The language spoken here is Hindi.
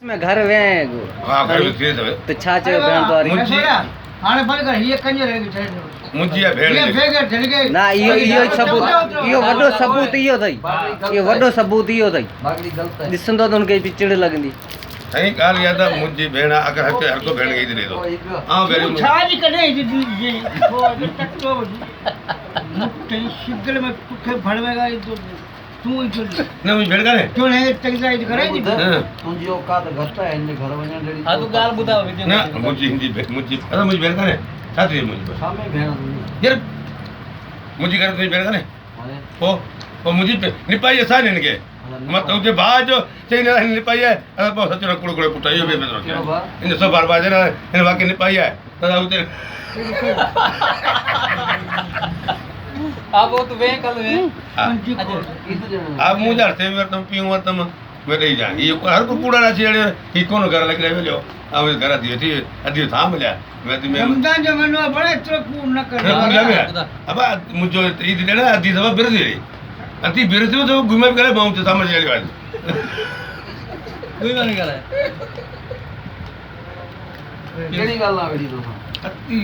मैं घर वे हां घर में थे सब तो छा चयो भेण तोरी मुंजी हाणे बंद कर ये कंजर है ठेठ मुंजी या भेण ये भेगे ढल गए ना इहो सबूत इहो वॾो सबूत इहो अथई इहो वॾो सबूत इहो अथई ॾिसंदो त हुनखे चिड़ लॻंदी सही ॻाल्हि इहा त मुंहिंजी भेण अगरि हर को भेण खे ई ॾिए थो ऐं भेण छाज कॾहिं जी हो टटो मुट्ठी शिगल में तुखे भड़वेगा तो तू ही चल न मुंहिंजी भेण कान्हे क्यों है तकराई करे जी तुंहिंजी औकात घटि आहे हिन घर वञण जहिड़ी हा तू ॻाल्हि ॿुधायो विजय न मुंहिंजी भेण कान्हे छा थी मुंहिंजी भेण सामे भेण यार मुंहिंजी घर तुंहिंजी भेण कान्हे पोइ मुंहिंजी निपाई असां हिननि खे मत उते भाउ जो चई न निपाई आहे पोइ सच न कुड़ कुड़ पुट इहो बि इन सभु बार बार हिन वाक़ई निपाई आहे त उते अब वो तू वे कल वे अब मुंहिंजा हथ में वरितमि पीऊं वरितमि वे ॾेई ॼाण इहो हर को कूड़ा न अची अड़े ही कोन घर लॻी वेलियो ऐं घर अची अधी था मिलिया रमजान जो महीनो है, बड़े तो कूड़ न कर अब मुंहिंजो ईद ॾियण अधी दफ़ा बिरजी वई अधी बिरजी तो घुमे करे मां समझ अड़ी वाली कोई बात नहीं करे कहिड़ी ॻाल्हि आहे वेठी तोसां अती